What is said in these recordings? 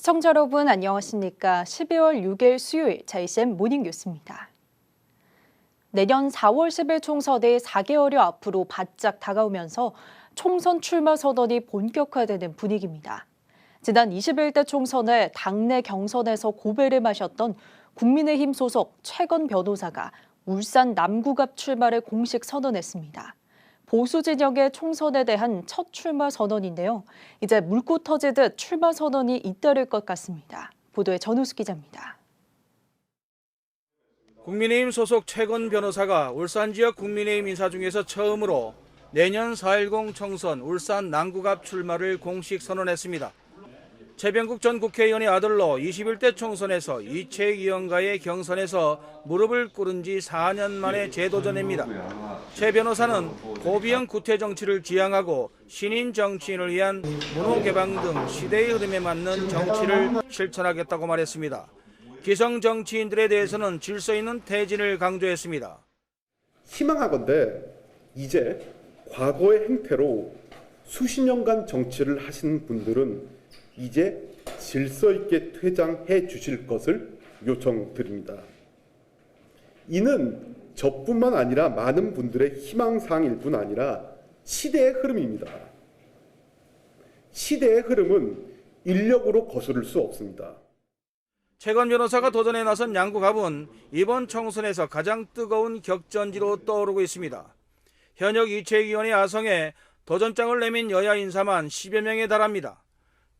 시청자 여러분 안녕하십니까? 12월 6일 수요일 JCM 모닝뉴스입니다. 내년 4월 10일 총선이 4개월여 앞으로 바짝 다가오면서 총선 출마 선언이 본격화되는 분위기입니다. 지난 21대 총선에 당내 경선에서 고배를 마셨던 국민의힘 소속 최건 변호사가 울산 남구갑 출마를 공식 선언했습니다. 보수 진영의 총선에 대한 첫 출마 선언인데요. 이제 물고 터지듯 출마 선언이 잇따를 것 같습니다. 보도에 전우수 기자입니다. 국민의힘 소속 최건 변호사가 울산 지역 국민의힘 인사 중에서 처음으로 내년 4.10 총선 울산 남구갑 출마를 공식 선언했습니다. 최병국 전 국회의원의 아들로 21대 총선에서 이채익 의원과의 경선에서 무릎을 꿇은 지 4년 만에 재도전입니다. 최 변호사는 고비형 구태 정치를 지향하고 신인 정치인을 위한 문호 개방 등 시대의 흐름에 맞는 정치를 실천하겠다고 말했습니다. 기성 정치인들에 대해서는 질서 있는 태진을 강조했습니다. 희망하건대 이제 과거의 행태로 수십 년간 정치를 하신 분들은 이제 질서 있게 퇴장해 주실 것을 요청드립니다. 이는 저뿐만 아니라 많은 분들의 희망사항일 뿐 아니라 시대의 흐름입니다. 시대의 흐름은 인력으로 거스를 수 없습니다. 최건 변호사가 도전에 나선 양구갑은 이번 총선에서 가장 뜨거운 격전지로 떠오르고 있습니다. 현역 이채익 의원의 아성에 도전장을 내민 여야 인사만 10여 명에 달합니다.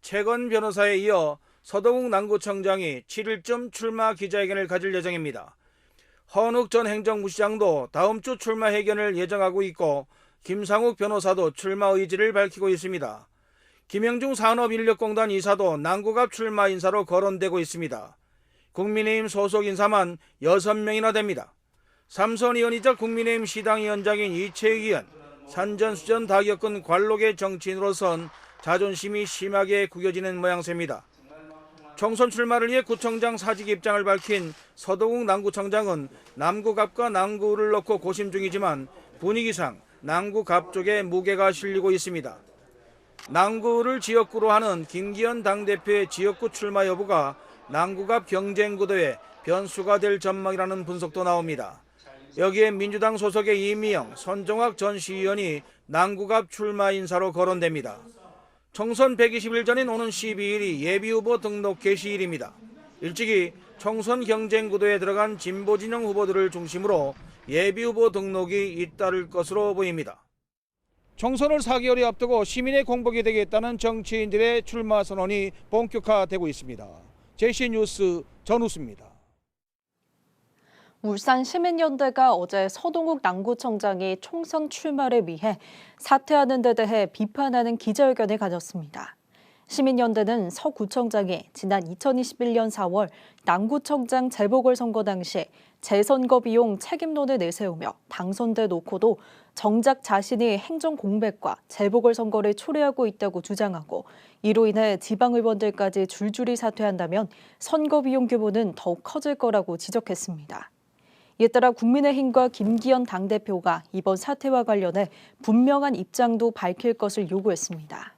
최건 변호사에 이어 서동욱 남구청장이 7일쯤 출마 기자회견을 가질 예정입니다. 허은욱 전 행정부시장도 다음 주 출마 회견을 예정하고 있고 김상욱 변호사도 출마 의지를 밝히고 있습니다. 김영중 산업인력공단 이사도 남구갑 출마 인사로 거론되고 있습니다. 국민의힘 소속 인사만 6명이나 됩니다. 삼선 의원이자 국민의힘 시당위원장인 이채익 의원, 산전수전 다 겪은 관록의 정치인으로선 자존심이 심하게 구겨지는 모양새입니다. 총선 출마를 위해 구청장 사직 입장을 밝힌 서동욱 남구청장은 남구갑과 남구를 놓고 고심 중이지만 분위기상 남구갑 쪽에 무게가 실리고 있습니다. 남구를 지역구로 하는 김기현 당대표의 지역구 출마 여부가 남구갑 경쟁구도에 변수가 될 전망이라는 분석도 나옵니다. 여기에 민주당 소속의 이미영, 손종학 전 시의원이 남구갑 출마 인사로 거론됩니다. 총선 120일 전인 오는 12일이 예비후보 등록 개시일입니다. 일찍이 총선 경쟁구도에 들어간 진보진영 후보들을 중심으로 예비후보 등록이 잇따를 것으로 보입니다. 총선을 4개월이 앞두고 시민의 공복이 되겠다는 정치인들의 출마 선언이 본격화되고 있습니다. JC 뉴스 전우수입니다. 울산 시민연대가 어제 서동욱 남구청장이 총선 출마를 위해 사퇴하는 데 대해 비판하는 기자회견을 가졌습니다. 시민연대는 서 구청장이 지난 2021년 4월 남구청장 재보궐선거 당시 재선거 비용 책임론을 내세우며 당선돼 놓고도 정작 자신이 행정공백과 재보궐선거를 초래하고 있다고 주장하고 이로 인해 지방의원들까지 줄줄이 사퇴한다면 선거 비용 규모는 더욱 커질 거라고 지적했습니다. 이에 따라 국민의힘과 김기현 당대표가 이번 사태와 관련해 분명한 입장도 밝힐 것을 요구했습니다.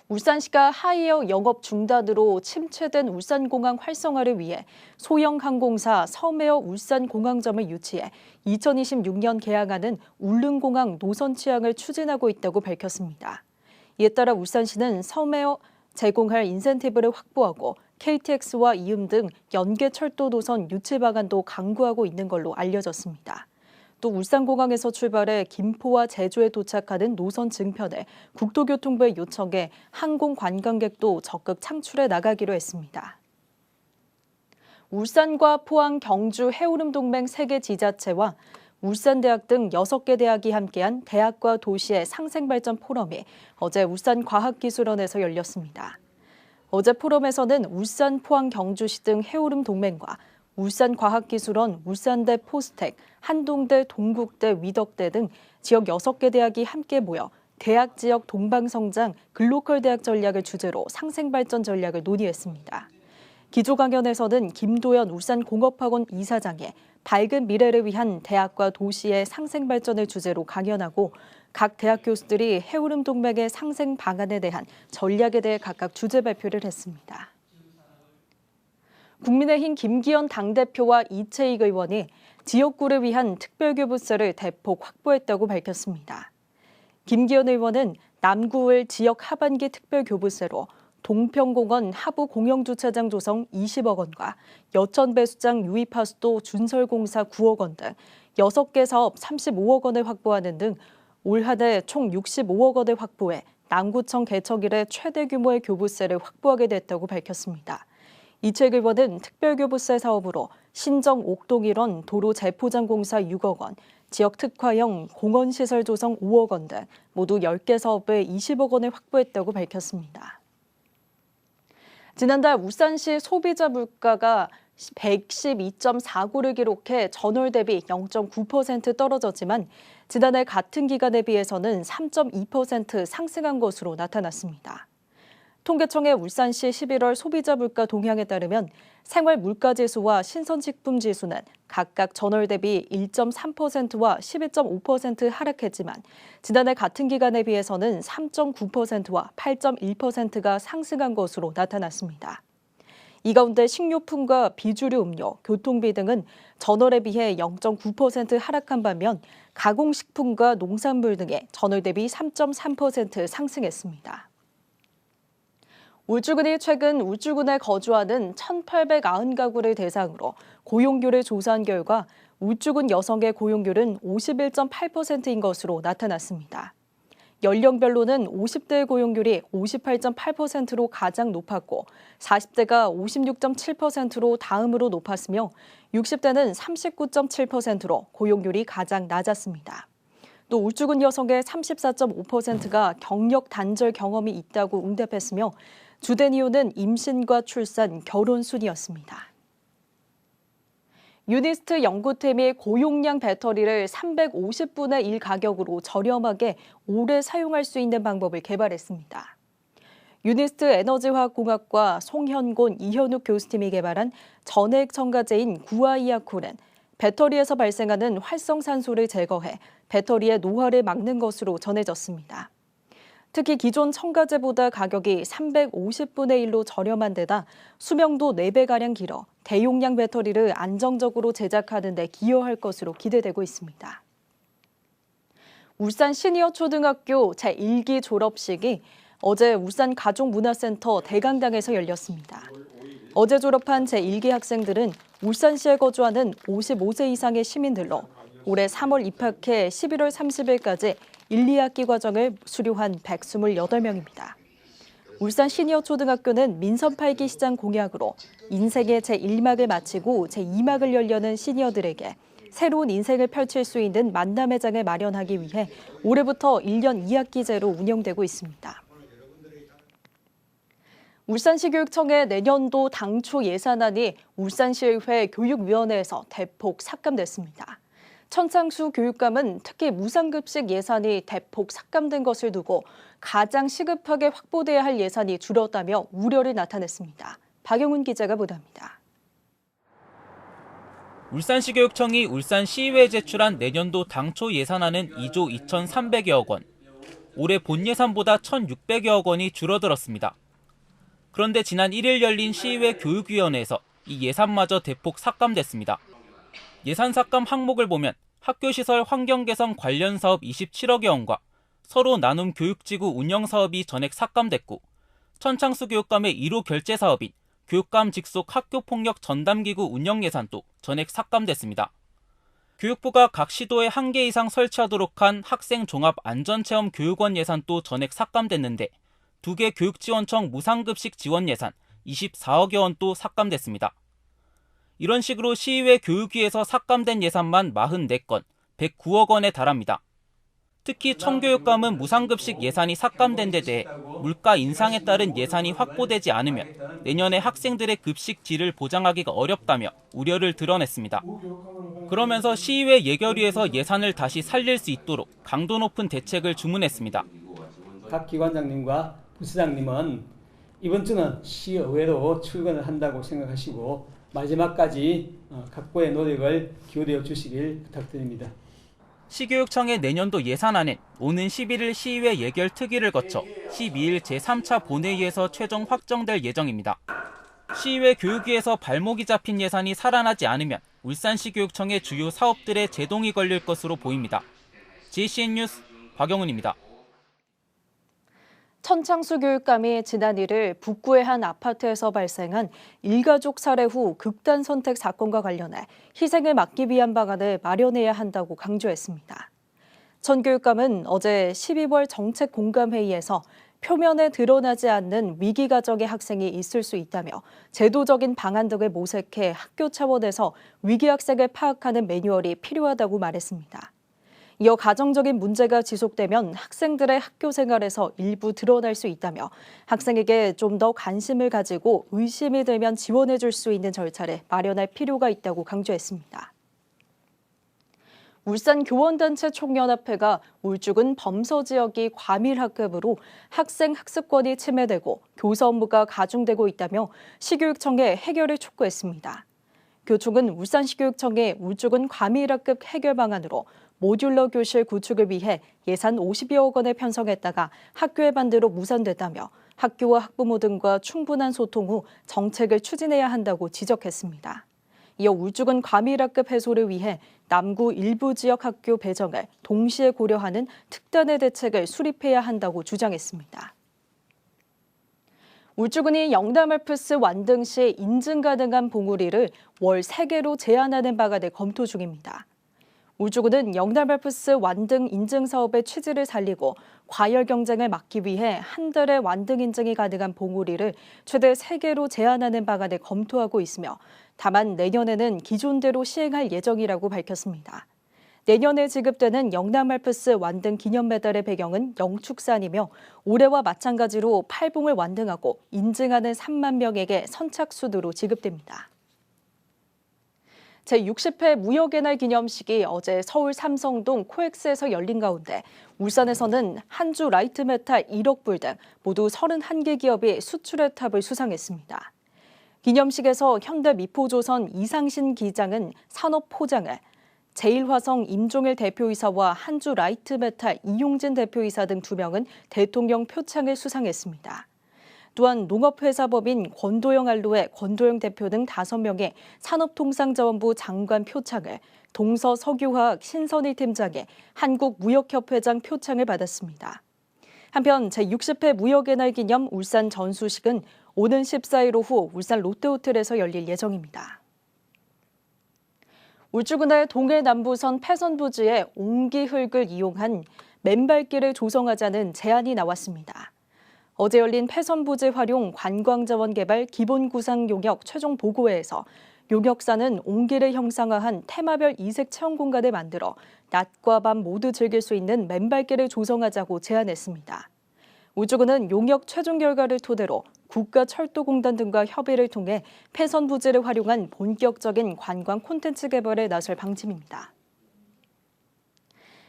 울산시가 하이에어 영업 중단으로 침체된 울산공항 활성화를 위해 소형 항공사 섬에어 울산공항점을 유치해 2026년 개항하는 울릉공항 노선 취향을 추진하고 있다고 밝혔습니다. 이에 따라 울산시는 섬에어 제공할 인센티브를 확보하고 KTX와 이음 등 연계 철도 노선 유치 방안도 강구하고 있는 걸로 알려졌습니다. 또 울산공항에서 출발해 김포와 제주에 도착하는 노선 증편을 국토교통부에 요청해 항공 관광객도 적극 창출해 나가기로 했습니다. 울산과 포항, 경주, 해오름 동맹 3개 지자체와 울산대학 등 6개 대학이 함께한 대학과 도시의 상생발전 포럼이 어제 울산과학기술원에서 열렸습니다. 어제 포럼에서는 울산, 포항, 경주시 등 해오름 동맹과 울산과학기술원, 울산대 포스텍, 한동대, 동국대, 위덕대 등 지역 6개 대학이 함께 모여 대학 지역 동방성장 글로컬 대학 전략을 주제로 상생발전 전략을 논의했습니다. 기조 강연에서는 김도연 울산공업학원 이사장이 밝은 미래를 위한 대학과 도시의 상생발전을 주제로 강연하고 각 대학 교수들이 해오름 동맥의 상생 방안에 대한 전략에 대해 각각 주제 발표를 했습니다. 국민의힘 김기현 당대표와 이채익 의원이 지역구를 위한 특별교부세를 대폭 확보했다고 밝혔습니다. 김기현 의원은 남구을 지역 하반기 특별교부세로 동평공원 하부 공영주차장 조성 20억 원과 여천배수장 유입하수도 준설공사 9억 원 등 6개 사업 35억 원을 확보하는 등 올 한 해 총 65억 원을 확보해 남구청 개척 이래 최대 규모의 교부세를 확보하게 됐다고 밝혔습니다. 이채익 의원은 특별교부세 사업으로 신정 옥동 일원 도로 재포장 공사 6억 원, 지역 특화형 공원시설 조성 5억 원 등 모두 10개 사업에 20억 원을 확보했다고 밝혔습니다. 지난달 울산시 소비자 물가가 112.49를 기록해 전월 대비 0.9% 떨어졌지만 지난해 같은 기간에 비해서는 3.2% 상승한 것으로 나타났습니다. 통계청의 울산시 11월 소비자 물가 동향에 따르면 생활 물가 지수와 신선식품 지수는 각각 전월 대비 1.3%와 12.5% 하락했지만 지난해 같은 기간에 비해서는 3.9%와 8.1%가 상승한 것으로 나타났습니다. 이 가운데 식료품과 비주류 음료, 교통비 등은 전월에 비해 0.9% 하락한 반면 가공식품과 농산물 등의 전월 대비 3.3% 상승했습니다. 울주군이 최근 울주군에 거주하는 1,890가구를 대상으로 고용률을 조사한 결과 울주군 여성의 고용률은 51.8%인 것으로 나타났습니다. 연령별로는 50대의 고용률이 58.8%로 가장 높았고 40대가 56.7%로 다음으로 높았으며 60대는 39.7%로 고용률이 가장 낮았습니다. 또 울주군 여성의 34.5%가 경력 단절 경험이 있다고 응답했으며 주된 이유는 임신과 출산, 결혼 순이었습니다. 유니스트 연구팀이 고용량 배터리를 350분의 1 가격으로 저렴하게 오래 사용할 수 있는 방법을 개발했습니다. 유니스트 에너지화학공학과 송현곤, 이현욱 교수팀이 개발한 전해액 첨가제인 구아이아콜은 배터리에서 발생하는 활성산소를 제거해 배터리의 노화를 막는 것으로 전해졌습니다. 특히 기존 첨가제보다 가격이 350분의 1로 저렴한 데다 수명도 4배가량 길어 대용량 배터리를 안정적으로 제작하는 데 기여할 것으로 기대되고 있습니다. 울산 시니어 초등학교 제1기 졸업식이 어제 울산 가족문화센터 대강당에서 열렸습니다. 어제 졸업한 제1기 학생들은 울산시에 거주하는 55세 이상의 시민들로 올해 3월 입학해 11월 30일까지 1, 2학기 과정을 수료한 128명입니다. 울산 시니어 초등학교는 민선 8기 시장 공약으로 인생의 제1막을 마치고 제2막을 열려는 시니어들에게 새로운 인생을 펼칠 수 있는 만남의 장을 마련하기 위해 올해부터 1년 2학기제로 운영되고 있습니다. 울산시 교육청의 내년도 당초 예산안이 울산시의회 교육위원회에서 대폭 삭감됐습니다. 천창수 교육감은 특히 무상급식 예산이 대폭 삭감된 것을 두고 가장 시급하게 확보돼야 할 예산이 줄었다며 우려를 나타냈습니다. 박영훈 기자가 보도합니다. 울산시 교육청이 울산시의회에 제출한 내년도 당초 예산안은 2조 2,300여억 원, 올해 본 예산보다 1,600여억 원이 줄어들었습니다. 그런데 지난 1일 열린 시의회 교육위원회에서 이 예산마저 대폭 삭감됐습니다. 예산 삭감 항목을 보면 학교시설 환경개선 관련 사업 27억여 원과 서로 나눔 교육지구 운영 사업이 전액 삭감됐고 천창수 교육감의 1호 결제 사업인 교육감 직속 학교폭력 전담기구 운영 예산도 전액 삭감됐습니다. 교육부가 각 시도에 1개 이상 설치하도록 한 학생 종합 안전체험 교육원 예산도 전액 삭감됐는데 2개 교육지원청 무상급식 지원 예산 24억여 원도 삭감됐습니다. 이런 식으로 시의회 교육위에서 삭감된 예산만 44건, 109억 원에 달합니다. 특히 청교육감은 무상급식 예산이 삭감된 데 대해 물가 인상에 따른 예산이 확보되지 않으면 내년에 학생들의 급식 질을 보장하기가 어렵다며 우려를 드러냈습니다. 그러면서 시의회 예결위에서 예산을 다시 살릴 수 있도록 강도 높은 대책을 주문했습니다. 각 기관장님과 부시장님은 이번 주는 시의회로 출근을 한다고 생각하시고 마지막까지 각고의 노력을 기울여 주시길 부탁드립니다. 시교육청의 내년도 예산안은 오는 11일 시의회 예결 특위를 거쳐 12일 제3차 본회의에서 최종 확정될 예정입니다. 시의회 교육위에서 발목이 잡힌 예산이 살아나지 않으면 울산시교육청의 주요 사업들에 제동이 걸릴 것으로 보입니다. GCN 뉴스 박영훈입니다. 천창수 교육감이 지난 1일 북구의 한 아파트에서 발생한 일가족 살해 후 극단 선택 사건과 관련해 희생을 막기 위한 방안을 마련해야 한다고 강조했습니다. 천 교육감은 어제 12월 정책 공감회의에서 표면에 드러나지 않는 위기 가정의 학생이 있을 수 있다며 제도적인 방안 등을 모색해 학교 차원에서 위기 학생을 파악하는 매뉴얼이 필요하다고 말했습니다. 이어 가정적인 문제가 지속되면 학생들의 학교 생활에서 일부 드러날 수 있다며 학생에게 좀 더 관심을 가지고 의심이 들면 지원해 줄 수 있는 절차를 마련할 필요가 있다고 강조했습니다. 울산 교원단체 총연합회가 울주군 범서 지역이 과밀학급으로 학생 학습권이 침해되고 교사 업무가 가중되고 있다며 시교육청에 해결을 촉구했습니다. 교총은 울산시교육청에 울주군 과밀학급 해결 방안으로 모듈러 교실 구축을 위해 예산 50여억 원을 편성했다가 학교의 반대로 무산됐다며 학교와 학부모 등과 충분한 소통 후 정책을 추진해야 한다고 지적했습니다. 이어 울주군 과밀학급 해소를 위해 남구 일부 지역 학교 배정을 동시에 고려하는 특단의 대책을 수립해야 한다고 주장했습니다. 울주군이 영남알프스 완등 시 인증 가능한 봉우리를 월 3개로 제한하는 방안을 검토 중입니다. 울주군은 영남알프스 완등 인증 사업의 취지를 살리고 과열 경쟁을 막기 위해 한 달에 완등 인증이 가능한 봉우리를 최대 3개로 제한하는 방안을 검토하고 있으며 다만 내년에는 기존대로 시행할 예정이라고 밝혔습니다. 내년에 지급되는 영남알프스 완등 기념 메달의 배경은 영축산이며 올해와 마찬가지로 팔봉을 완등하고 인증하는 3만 명에게 선착순으로 지급됩니다. 제60회 무역의 날 기념식이 어제 서울 삼성동 코엑스에서 열린 가운데 울산에서는 한주 라이트메탈 1억 불 등 모두 31개 기업이 수출의 탑을 수상했습니다. 기념식에서 현대미포조선 이상신 기장은 산업 포장을, 제일화성 임종일 대표이사와 한주 라이트메탈 이용진 대표이사 등 2명은 대통령 표창을 수상했습니다. 또한 농업회사법인 권도영 알로의 권도영 대표 등 5명의 산업통상자원부 장관 표창을, 동서석유화학 신선일 팀장의 한국무역협회장 표창을 받았습니다. 한편 제60회 무역의 날 기념 울산 전수식은 오는 14일 오후 울산 롯데호텔에서 열릴 예정입니다. 울주군의 동해 남부선 패선 부지에 옹기 흙을 이용한 맨발길을 조성하자는 제안이 나왔습니다. 어제 열린 패선 부지 활용 관광자원 개발 기본 구상 용역 최종 보고회에서 용역사는 옹기를 형상화한 테마별 이색 체험 공간을 만들어 낮과 밤 모두 즐길 수 있는 맨발길을 조성하자고 제안했습니다. 울주군은 용역 최종 결과를 토대로 국가철도공단 등과 협의를 통해 패선 부지를 활용한 본격적인 관광 콘텐츠 개발에 나설 방침입니다.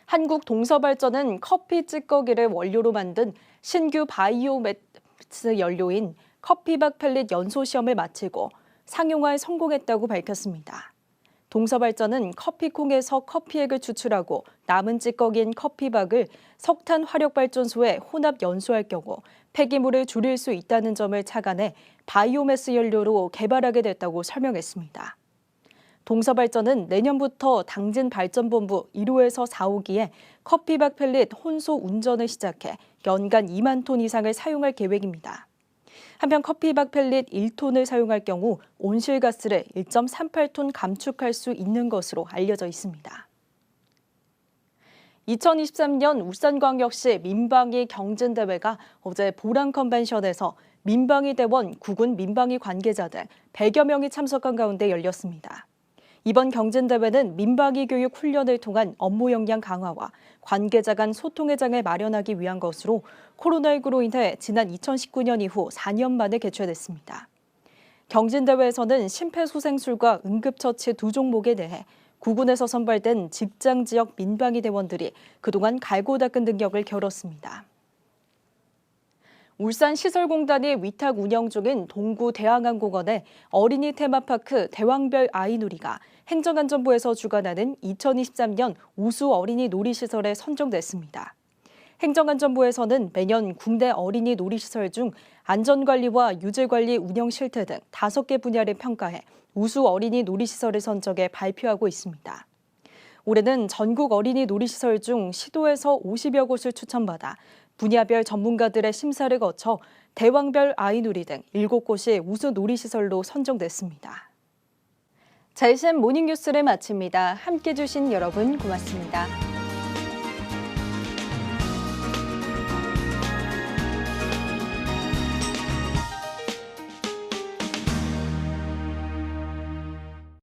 한국동서발전은 커피 찌꺼기를 원료로 만든 신규 바이오매스 연료인 커피박 펠릿 연소 시험을 마치고 상용화에 성공했다고 밝혔습니다. 동서발전은 커피콩에서 커피액을 추출하고 남은 찌꺼기인 커피박을 석탄 화력발전소에 혼합 연소할 경우 폐기물을 줄일 수 있다는 점을 착안해 바이오매스 연료로 개발하게 됐다고 설명했습니다. 동서발전은 내년부터 당진발전본부 1호에서 4호기에 커피박 펠릿 혼소 운전을 시작해 연간 2만 톤 이상을 사용할 계획입니다. 한편 커피박 펠릿 1톤을 사용할 경우 온실가스를 1.38톤 감축할 수 있는 것으로 알려져 있습니다. 2023년 울산광역시 민방위 경진대회가 어제 보랑 컨벤션에서 민방위 대원, 국군 민방위 관계자 등 100여 명이 참석한 가운데 열렸습니다. 이번 경진대회는 민방위 교육 훈련을 통한 업무 역량 강화와 관계자 간 소통의 장을 마련하기 위한 것으로 코로나19로 인해 지난 2019년 이후 4년 만에 개최됐습니다. 경진대회에서는 심폐소생술과 응급처치 2종목에 대해 국군에서 선발된 직장 지역 민방위 대원들이 그동안 갈고 닦은 능력을 겨뤘습니다. 울산시설공단이 위탁 운영 중인 동구 대항암공원의 어린이 테마파크 대왕별 아이놀이가 행정안전부에서 주관하는 2023년 우수 어린이 놀이시설에 선정됐습니다. 행정안전부에서는 매년 국내 어린이 놀이시설 중 안전관리와 유지관리 운영 실태 등 5개 분야를 평가해 우수 어린이 놀이시설을 선정해 발표하고 있습니다. 올해는 전국 어린이 놀이시설 중 시도에서 50여 곳을 추천받아 분야별 전문가들의 심사를 거쳐 대왕별 아이놀이 등 7곳이 우수 놀이시설로 선정됐습니다. 자, 이제 모닝뉴스를 마칩니다. 함께해 주신 여러분 고맙습니다.